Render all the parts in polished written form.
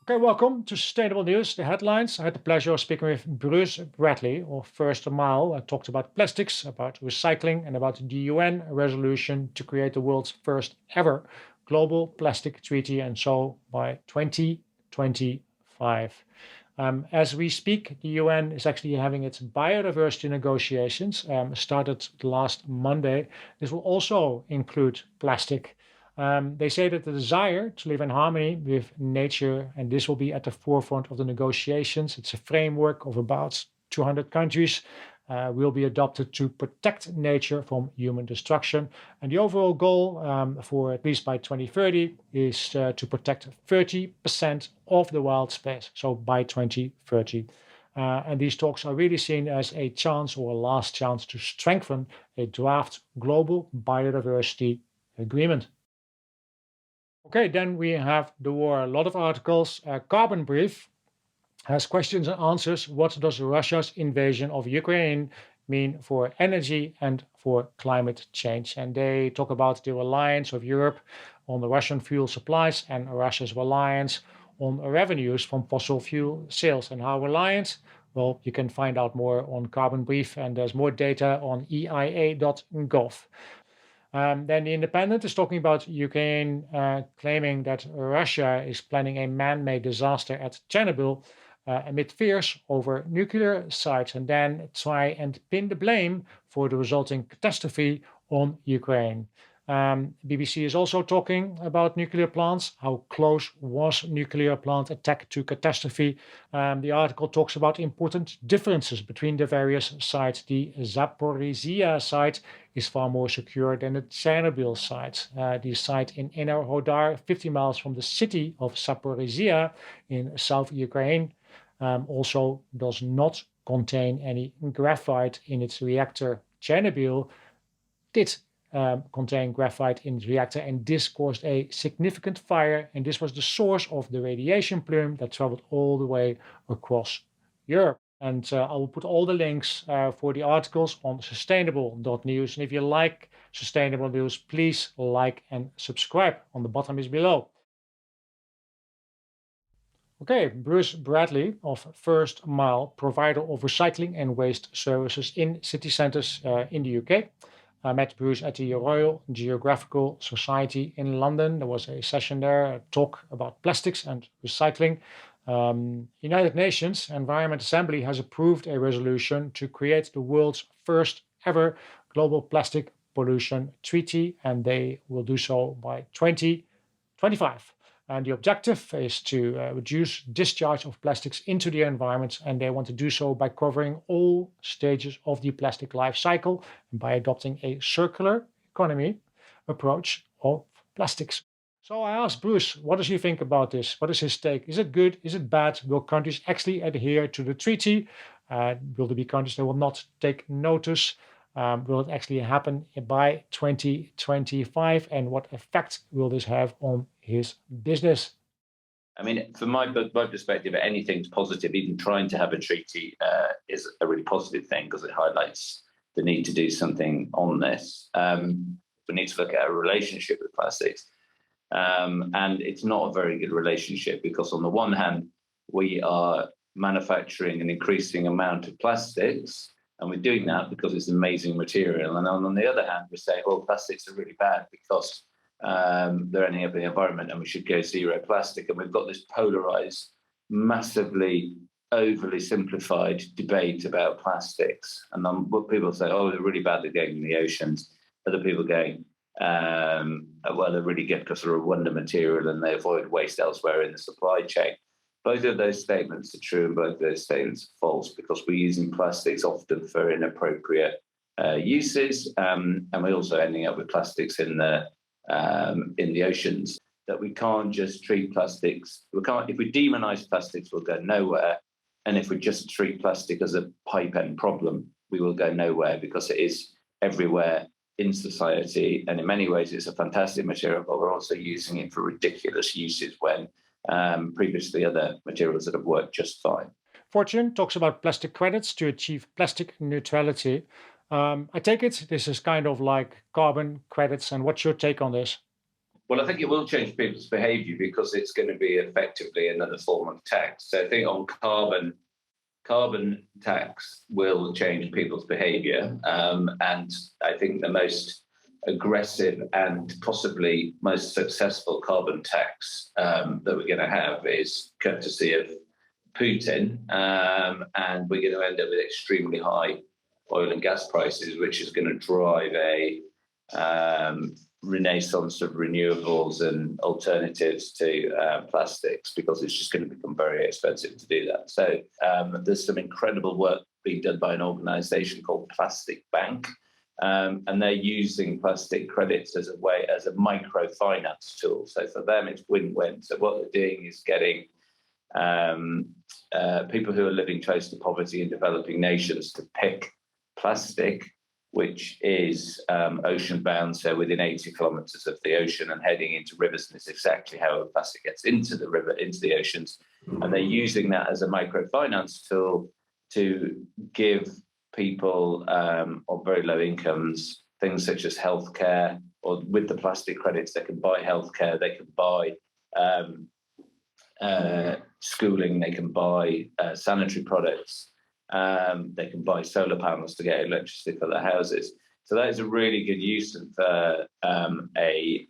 Okay, welcome to Sustainable News, the headlines. I had the pleasure of speaking with Bruce Bratley of First Mile. I talked about plastics, about recycling, and about the UN resolution to create the world's first ever global plastic treaty, and so by 2025. As we speak, the UN is actually having its biodiversity negotiations, started last Monday. This will also include plastic. They say that the desire to live in harmony with nature, and this will be at the forefront of the negotiations. It's a framework of about 200 countries, will be adopted to protect nature from human destruction. And the overall goal for at least by 2030 is to protect 30% of the wild space, so by 2030. And these talks are really seen as a chance or a last chance to strengthen a draft global biodiversity agreement. Okay, then we have the war. A lot of articles. CarbonBrief has questions and answers. What does Russia's invasion of Ukraine mean for energy and for climate change? And they talk about the reliance of Europe on the Russian fuel supplies and Russia's reliance on revenues from fossil fuel sales. And how reliant? Well, you can find out more on CarbonBrief, and there's more data on eia.gov. Then the Independent is talking about Ukraine claiming that Russia is planning a man-made disaster at Chernobyl amid fears over nuclear sites, and then try and pin the blame for the resulting catastrophe on Ukraine. BBC is also talking about nuclear plants. How close was nuclear plant attack to catastrophe? The article talks about important differences between the various sites. The Zaporizhia site is far more secure than the Chernobyl site. The site in Inner Hodar, 50 miles from the city of Zaporizhia in South Ukraine, also does not contain any graphite in its reactor. Chernobyl did contain graphite in its reactor, and this caused a significant fire, and this was the source of the radiation plume that traveled all the way across Europe. And I will put all the links for the articles on sustainable.news. And if you like Sustainable News, please like and subscribe. On the bottom is below. Okay, Bruce Bratley of First Mile, provider of recycling and waste services in city centres in the UK. I met Bruce at the Royal Geographical Society in London. There was a session there, a talk about plastics and recycling. United Nations Environment Assembly has approved a resolution to create the world's first ever global plastic pollution treaty, and they will do so by 2025. And the objective is to reduce discharge of plastics into the environment, and they want to do so by covering all stages of the plastic life cycle and by adopting a circular economy approach of plastics. So I asked Bruce, what does he think about this? What is his take? Is it good? Is it bad? Will countries actually adhere to the treaty? Will there be countries that will not take notice? Will it actually happen by 2025? And what effect will this have on his business? I mean, from my perspective, anything's positive. Even trying to have a treaty is a really positive thing because it highlights the need to do something on this. We need to look at our relationship with plastics. And it's not a very good relationship because on the one hand, we are manufacturing an increasing amount of plastics, and we're doing that because it's amazing material. And on the other hand, we're saying, well, plastics are really bad because they're ending up in the environment and we should go zero plastic. And we've got this polarized, massively overly simplified debate about plastics. And then what people say, oh, they're really bad, they're going in the oceans. Other people going, well, they're really good because they're a wonder material and they avoid waste elsewhere in the supply chain. Both of those statements are true and both of those statements are false because we're using plastics often for inappropriate uses, and we're also ending up with plastics in the oceans. That we can't just treat plastics. If we demonize plastics, we'll go nowhere. And if we just treat plastic as a pipe end problem, we will go nowhere because it is everywhere in society. And in many ways, it's a fantastic material, but we're also using it for ridiculous uses when previously other materials that have worked just fine. Fortune talks about plastic credits to achieve plastic neutrality. I take it this is kind of like carbon credits. And what's your take on this? Well, I think it will change people's behaviour because it's going to be effectively another form of tax. So I think on carbon tax will change people's behaviour, and I think the most aggressive and possibly most successful carbon tax that we're going to have is courtesy of Putin, and we're going to end up with extremely high oil and gas prices, which is going to drive a renaissance of renewables and alternatives to plastics, because it's just going to become very expensive to do that. So there's some incredible work being done by an organisation called Plastic Bank, and they're using plastic credits as a microfinance tool. So for them, it's win-win. So what they're doing is getting people who are living close to poverty in developing nations to pick plastic, which is ocean bound, so within 80 kilometers of the ocean and heading into rivers. And it's exactly how plastic gets into the river, into the oceans. And they're using that as a microfinance tool to give people on very low incomes things such as healthcare, or with the plastic credits, they can buy healthcare, they can buy schooling, they can buy sanitary products. They can buy solar panels to get electricity for their houses. So that is a really good use of a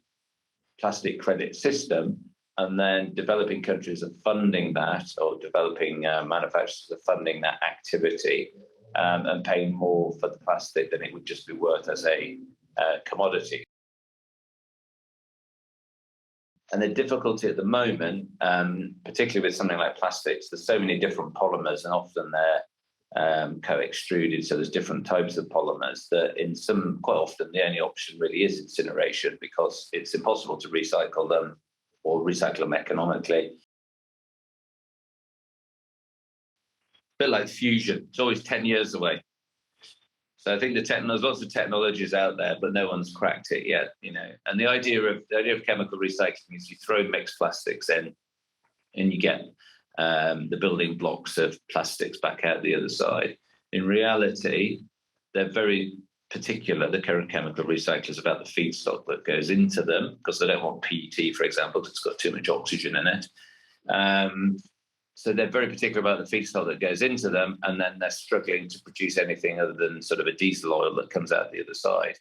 plastic credit system. And then developing countries are funding that, or developing manufacturers are funding that activity, and paying more for the plastic than it would just be worth as a commodity. And the difficulty at the moment, particularly with something like plastics, there's so many different polymers, and often they're co-extruded, so there's different types of polymers that quite often the only option really is incineration, because it's impossible to recycle them or recycle them economically. A bit like fusion, it's always 10 years away. So I think there's lots of technologies out there, but no one's cracked it yet, And the idea of chemical recycling is you throw mixed plastics in, and you get the building blocks of plastics back out the other side. In reality, they're very particular, the current chemical recyclers, about the feedstock that goes into them, because they don't want PET, for example, because it's got too much oxygen in it. So they're very particular about the feedstock that goes into them, and then they're struggling to produce anything other than sort of a diesel oil that comes out the other side.